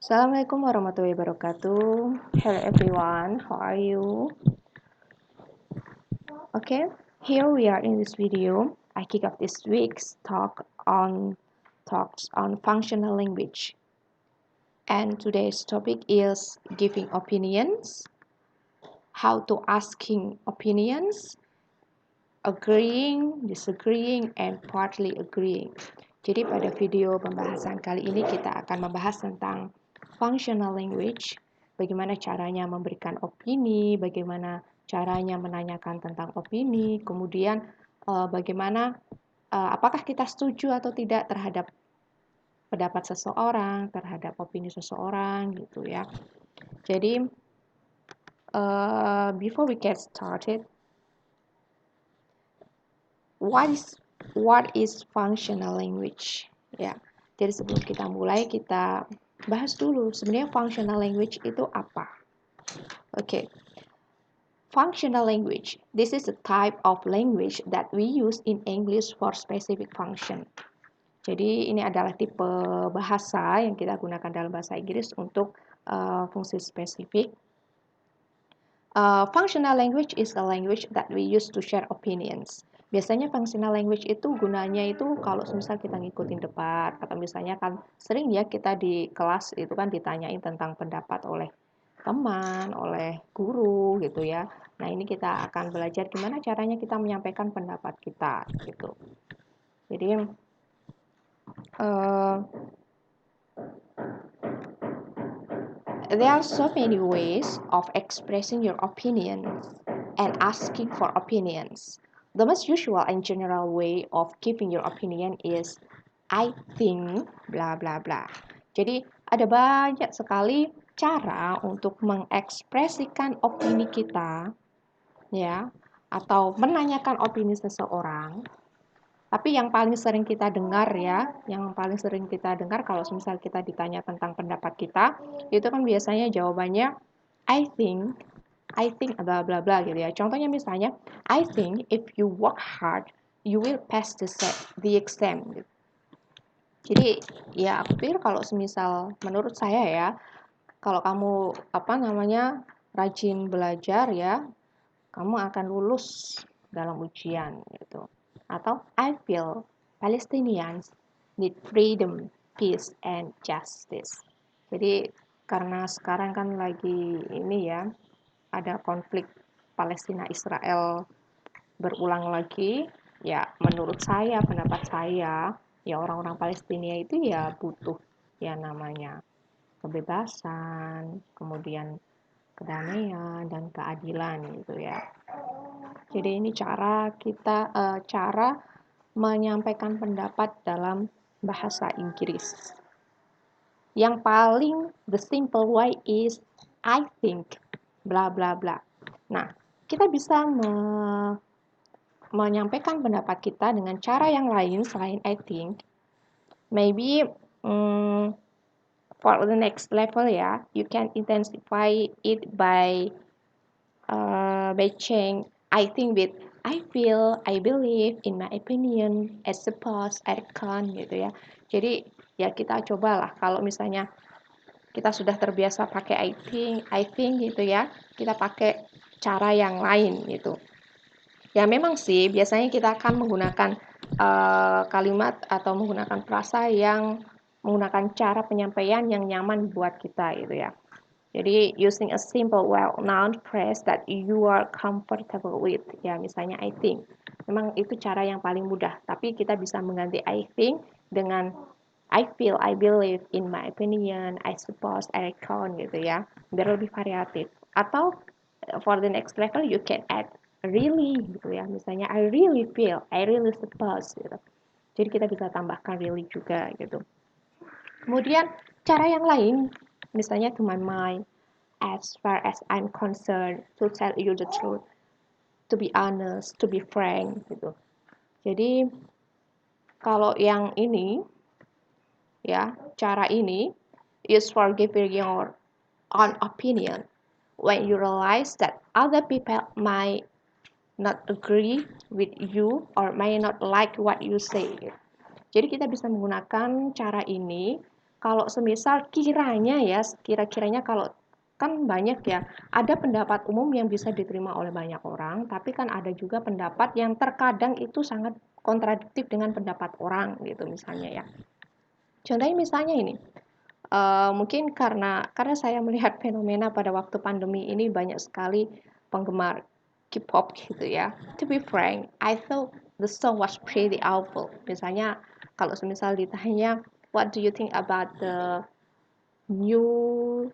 Assalamualaikum warahmatullahi wabarakatuh. Hello everyone, how are you? Okay, here we are in this video. I kick off this week's talks on functional language. And today's topic is giving opinions, how to asking opinions, agreeing, disagreeing, and partly agreeing. Jadi pada video pembahasan kali ini kita akan membahas tentang functional language, bagaimana caranya memberikan opini, bagaimana caranya menanyakan tentang opini, kemudian bagaimana apakah kita setuju atau tidak terhadap pendapat seseorang, terhadap opini seseorang gitu ya. Jadi before we get started, what is functional language? Ya. Jadi sebelum kita mulai, kita bahas dulu sebenarnya functional language itu apa. Okay. Functional language. This is a type of language that we use in English for specific function. Jadi ini adalah tipe bahasa yang kita gunakan dalam bahasa Inggris untuk fungsi spesifik. Functional language is a language that we use to share opinions. Biasanya functional language itu gunanya itu kalau misal kita ngikutin debat atau misalnya kan sering ya kita di kelas itu kan ditanyain tentang pendapat oleh teman, oleh guru gitu ya. Nah, ini kita akan belajar gimana caranya kita menyampaikan pendapat kita gitu. Jadi there are so many ways of expressing your opinions and asking for opinions. The most usual and general way of giving your opinion is I think bla bla bla. Jadi ada banyak sekali cara untuk mengekspresikan opini kita ya atau menanyakan opini seseorang. Tapi yang paling sering kita dengar ya, yang paling sering kita dengar kalau misal kita ditanya tentang pendapat kita, itu kan biasanya jawabannya I think bla bla bla gitu ya. Contohnya misalnya, I think if you work hard, you will pass the exam. Gitu. Jadi ya aku pikir kalau semisal menurut saya ya, kalau kamu rajin belajar ya, kamu akan lulus dalam ujian gitu. Atau I feel Palestinians need freedom, peace, and justice. Jadi karena sekarang kan lagi ini ya, ada konflik Palestina Israel berulang lagi, ya menurut saya, pendapat saya, ya orang-orang Palestina itu ya butuh ya namanya kebebasan, kemudian kedamaian dan keadilan gitu ya. Jadi ini cara menyampaikan pendapat dalam bahasa Inggris. Yang paling the simple way is I think bla bla bla. Nah, kita bisa menyampaikan pendapat kita dengan cara yang lain selain I think. Maybe for the next level ya, you can intensify it by saying I think with I feel, I believe, in my opinion, I suppose, I reckon gitu ya. Jadi ya kita cobalah kalau misalnya kita sudah terbiasa pakai I think gitu ya, kita pakai cara yang lain gitu. Ya memang sih biasanya kita akan menggunakan kalimat atau menggunakan frasa yang menggunakan cara penyampaian yang nyaman buat kita gitu ya. Jadi using a simple well-known phrase that you are comfortable with. Ya, misalnya I think. Memang itu cara yang paling mudah, tapi kita bisa mengganti I think dengan I feel, I believe, in my opinion, I suppose, I reckon gitu ya. Biar lebih variatif. Atau for the next level you can add really gitu ya. Misalnya I really feel, I really suppose gitu. Jadi kita bisa tambahkan really juga gitu. Kemudian cara yang lain misalnya to my mind, as far as I'm concerned, to tell you the truth, to be honest, to be frank, gitu. Jadi, kalau yang ini, ya, cara ini is for giving your own opinion when you realize that other people might not agree with you or may not like what you say. Jadi kita bisa menggunakan cara ini kalau semisal kira-kiranya kalau kan banyak ya, ada pendapat umum yang bisa diterima oleh banyak orang, tapi kan ada juga pendapat yang terkadang itu sangat kontradiktif dengan pendapat orang gitu misalnya ya. Contohnya misalnya ini, mungkin karena saya melihat fenomena pada waktu pandemi ini banyak sekali penggemar K-pop gitu ya. To be frank, I thought the song was pretty awful. Misalnya kalau semisal ditanya, what do you think about the new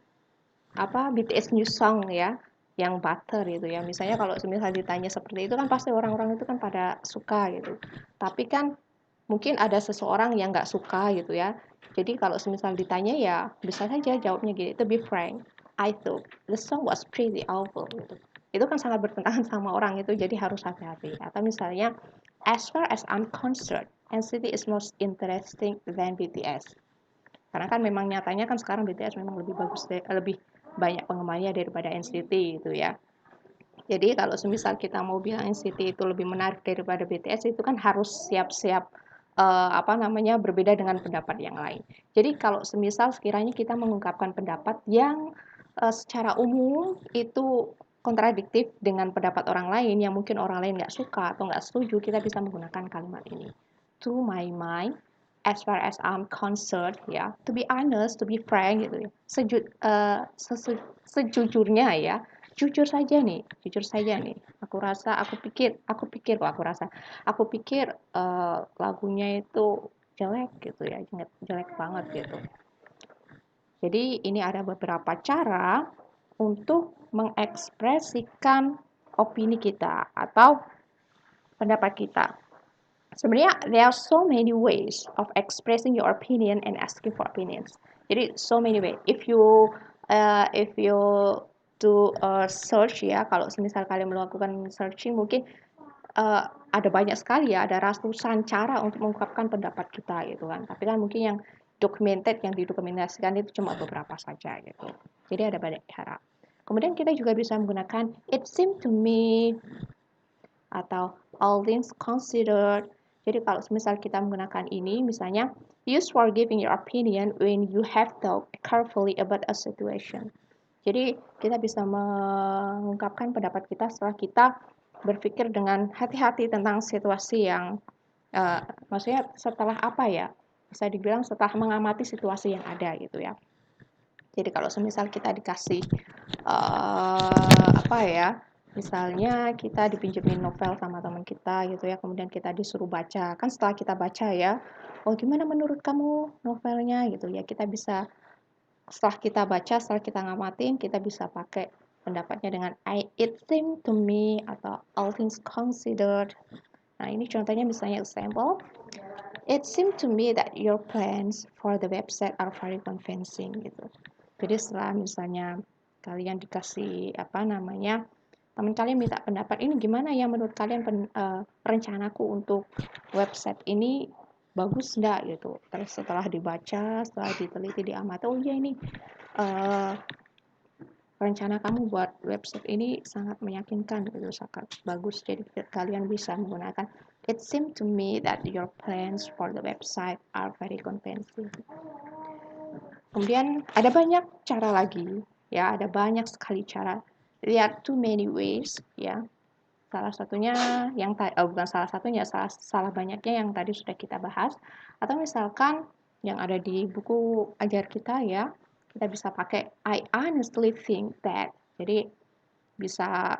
BTS new song ya, yang Butter itu ya. Misalnya kalau semisal ditanya seperti itu kan pasti orang-orang itu kan pada suka gitu. Tapi kan mungkin ada seseorang yang nggak suka gitu ya. Jadi kalau semisal ditanya ya bisa saja jawabnya gitu. To be frank, I thought the song was pretty awful gitu. Itu kan sangat bertentangan sama orang itu, jadi harus hati-hati. Atau misalnya, as far as I'm concerned, NCT is most interesting than BTS. Karena kan memang nyatanya kan sekarang BTS memang lebih bagus, lebih banyak penggemarnya daripada NCT itu ya. Jadi kalau semisal kita mau bilang NCT itu lebih menarik daripada BTS itu kan harus siap-siap berbeda dengan pendapat yang lain. Jadi kalau semisal sekiranya kita mengungkapkan pendapat yang secara umum itu kontradiktif dengan pendapat orang lain yang mungkin orang lain nggak suka atau nggak setuju, kita bisa menggunakan kalimat ini. To my mind, as far as I'm concerned, ya, to be honest, to be frank gitu ya, sejujurnya ya, jujur saja nih. Aku pikir lagunya itu jelek gitu ya, jelek banget gitu. Jadi ini ada beberapa cara untuk mengekspresikan opini kita atau pendapat kita. Sebenarnya there are so many ways of expressing your opinion and asking for opinions. Jadi so many way. If you do a search ya, kalau misal kalian melakukan searching mungkin ada banyak sekali ya, ada ratusan cara untuk mengungkapkan pendapat kita gitu kan. Tapi kan mungkin yang yang didokumentasikan itu cuma beberapa saja gitu. Jadi ada banyak cara. Kemudian kita juga bisa menggunakan it seemed to me atau all things considered. Jadi kalau misal kita menggunakan ini, misalnya use for giving your opinion when you have thought carefully about a situation. Jadi kita bisa mengungkapkan pendapat kita setelah kita berpikir dengan hati-hati tentang situasi yang maksudnya setelah apa ya? Bisa dibilang setelah mengamati situasi yang ada gitu ya. Jadi kalau semisal kita dikasih misalnya kita dipinjemin novel sama teman kita gitu ya, kemudian kita disuruh baca. Kan setelah kita baca ya, oh gimana menurut kamu novelnya gitu ya, kita bisa setelah kita baca, setelah kita ngamatin, kita bisa pakai pendapatnya dengan it seemed to me atau all things considered. Nah, ini contohnya misalnya example. It seemed to me that your plans for the website are very convincing gitu. Jadi setelah misalnya kalian dikasih teman kalian minta pendapat, ini gimana ya menurut kalian rencanaku untuk website ini bagus enggak gitu. Terus setelah dibaca, setelah diteliti, diamati, oh iya ini rencana kamu buat website ini sangat meyakinkan gitu, sangat bagus. Jadi kalian bisa menggunakan it seemed to me that your plans for the website are very convincing. Kemudian ada banyak cara lagi ya, ada banyak sekali cara. There are too many ways ya. Salah satunya bukan salah satunya, salah banyaknya yang tadi sudah kita bahas. Atau misalkan yang ada di buku ajar kita ya, kita bisa pakai I honestly think that. Jadi bisa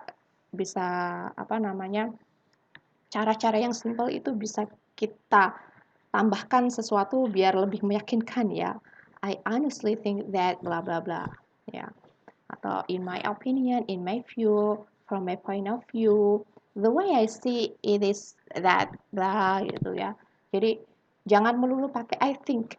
bisa cara-cara yang simple itu bisa kita tambahkan sesuatu biar lebih meyakinkan ya. I honestly think that bla bla bla ya. Atau in my opinion, in my view, from my point of view, the way I see it is that bla gitu ya. Jadi jangan melulu pakai I think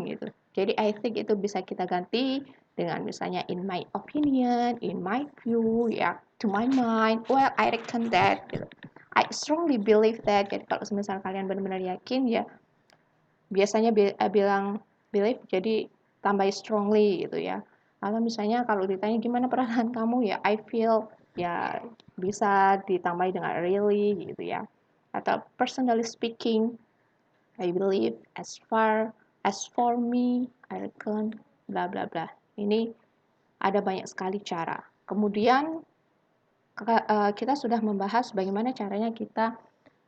gitu. Jadi I think itu bisa kita ganti dengan misalnya in my opinion, in my view, ya, to my mind, well I reckon that gitu. I strongly believe that. Jadi kalau misalnya kalian benar-benar yakin ya biasanya bilang believe jadi tambah strongly gitu ya. Atau misalnya kalau ditanya gimana perasaan kamu ya I feel ya bisa ditambahi dengan really gitu ya. Atau personally speaking I believe As for me, I reckon, bla bla bla. Ini ada banyak sekali cara. Kemudian kita sudah membahas bagaimana caranya kita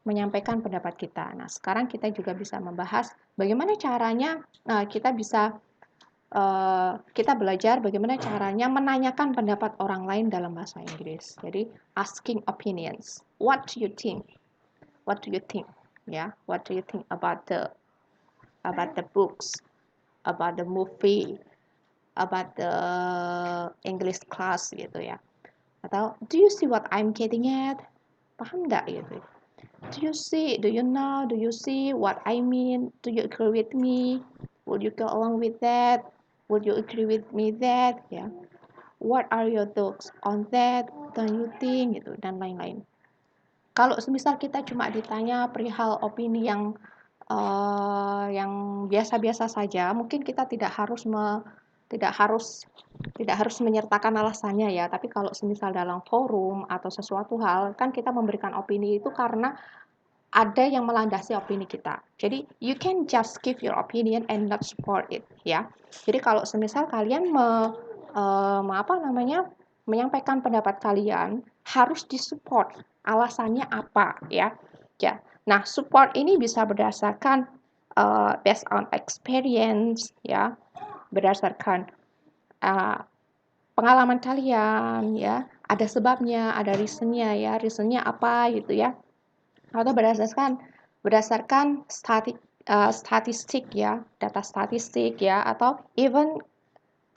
menyampaikan pendapat kita. Nah, sekarang kita juga bisa membahas bagaimana caranya kita bisa kita belajar bagaimana caranya menanyakan pendapat orang lain dalam bahasa Inggris. Jadi, asking opinions. What do you think? What do you think? Ya, what do you think about the books, about the movie, about the English class gitu ya. Atau do you see what I'm getting at? Paham nggak gitu? Do you see? Do you know? Do you see what I mean? Do you agree with me? Would you go along with that? Would you agree with me that? Ya. What are your thoughts on that? Don't you think? Gitu dan lain-lain. Kalau semisal kita cuma ditanya perihal opini yang biasa-biasa saja, mungkin kita tidak harus menyertakan alasannya ya. Tapi kalau semisal dalam forum atau sesuatu hal, kan kita memberikan opini itu karena ada yang melandasi opini kita. Jadi you can just give your opinion and not support it ya. Jadi kalau semisal kalian menyampaikan pendapat kalian harus disupport. Alasannya apa ya? Ya. Nah, support ini bisa berdasarkan based on experience ya, berdasarkan pengalaman kalian ya, ada sebabnya, ada reasonnya ya, reasonnya apa gitu ya, atau berdasarkan statistik ya, data statistik ya, atau even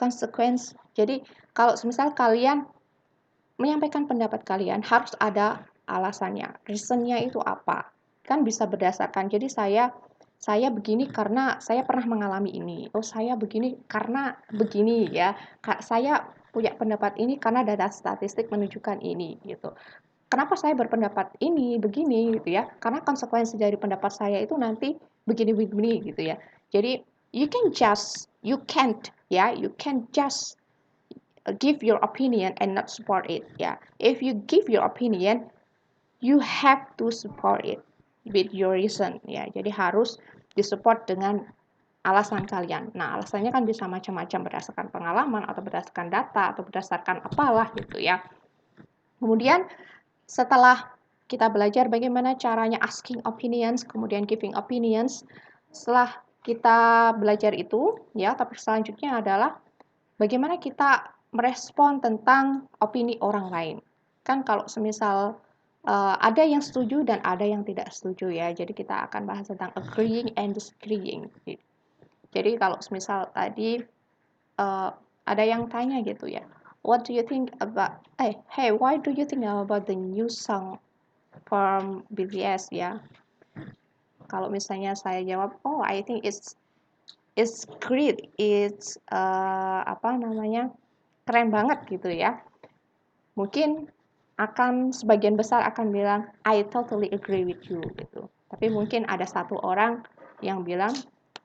consequence. Jadi kalau misal kalian menyampaikan pendapat kalian harus ada alasannya, reasonnya itu apa, kan bisa berdasarkan. Jadi saya begini karena saya pernah mengalami ini. Oh, saya begini karena begini ya. Saya punya pendapat ini karena data statistik menunjukkan ini gitu. Kenapa saya berpendapat ini begini gitu ya? Karena konsekuensi dari pendapat saya itu nanti begini gitu ya. Jadi you can't just give your opinion and not support it ya. If you give your opinion, you have to support it with your reason ya. Jadi harus disupport dengan alasan kalian. Nah, alasannya kan bisa macam-macam berdasarkan pengalaman atau berdasarkan data atau berdasarkan apalah gitu ya. Kemudian setelah kita belajar bagaimana caranya asking opinions, kemudian giving opinions, setelah kita belajar itu ya, topik selanjutnya adalah bagaimana kita merespon tentang opini orang lain. Kan kalau semisal ada yang setuju dan ada yang tidak setuju ya. Jadi kita akan bahas tentang agreeing and disagreeing. Jadi kalau semisal tadi ada yang tanya gitu ya. What do you think about hey, why do you think about the new song from BTS ya? Kalau misalnya saya jawab, oh I think it's great, it's keren banget gitu ya. Mungkin sebagian besar akan bilang I totally agree with you gitu. Tapi mungkin ada satu orang yang bilang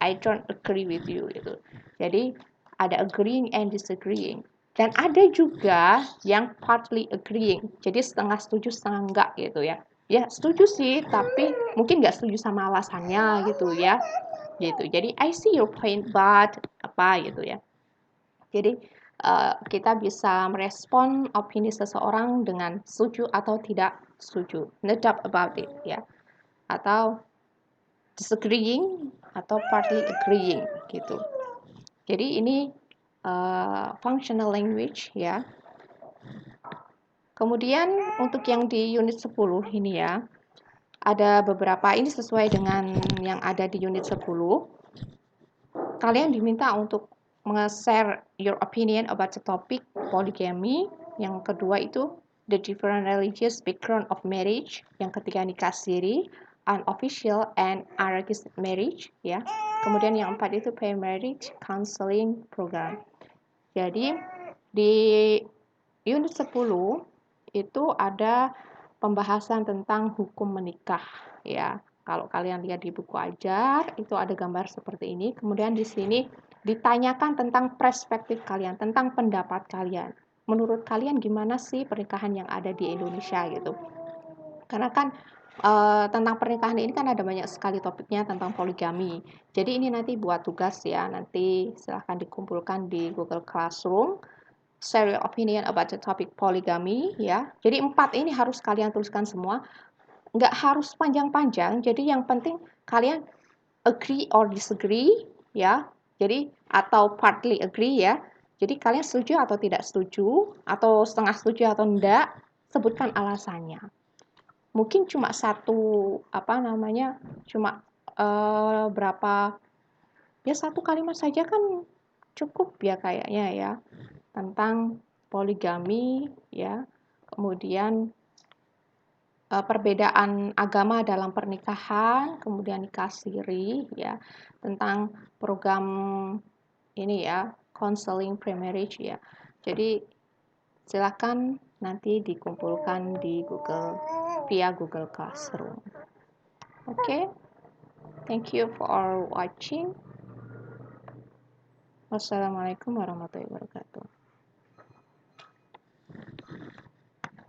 I don't agree with you gitu. Jadi ada agreeing and disagreeing. Dan ada juga yang partly agreeing. Jadi setengah setuju, setengah enggak gitu ya. Ya setuju sih, tapi mungkin nggak setuju sama alasannya gitu ya. Gitu. Jadi I see your point, but apa gitu ya. Jadi kita bisa merespon opini seseorang dengan setuju atau tidak setuju, no doubt about it ya, atau disagreeing atau partly agreeing gitu. Jadi ini functional language ya. Kemudian untuk yang di unit 10 ini ya, ada beberapa, ini sesuai dengan yang ada di unit 10. Kalian diminta untuk share your opinion about the topic polygamy. Yang kedua itu the different religious background of marriage. Yang ketiga nikah siri, unofficial and unregistered marriage ya. Kemudian yang empat itu pre-marriage counseling program. Jadi di unit 10 itu ada pembahasan tentang hukum menikah ya. Kalau kalian lihat di buku ajar itu ada gambar seperti ini. Kemudian di sini ditanyakan tentang perspektif kalian, tentang pendapat kalian. Menurut kalian gimana sih pernikahan yang ada di Indonesia gitu? Karena kan tentang pernikahan ini kan ada banyak sekali topiknya tentang poligami. Jadi ini nanti buat tugas ya, nanti silahkan dikumpulkan di Google Classroom. Share your opinion about the topic polygamy ya. Jadi 4 ini harus kalian tuliskan semua. Nggak harus panjang-panjang, jadi yang penting kalian agree or disagree ya. Jadi atau partly agree ya. Jadi kalian setuju atau tidak setuju, atau setengah setuju atau enggak, sebutkan alasannya. Mungkin cuma satu cuma berapa ya, satu kalimat saja kan cukup ya kayaknya ya, tentang poligami ya, kemudian perbedaan agama dalam pernikahan, kemudian nikah siri ya, tentang program ini ya, counseling pre-marriage ya. Jadi silakan nanti dikumpulkan di via Google Classroom. Okay, thank you for watching. Wassalamualaikum warahmatullahi wabarakatuh.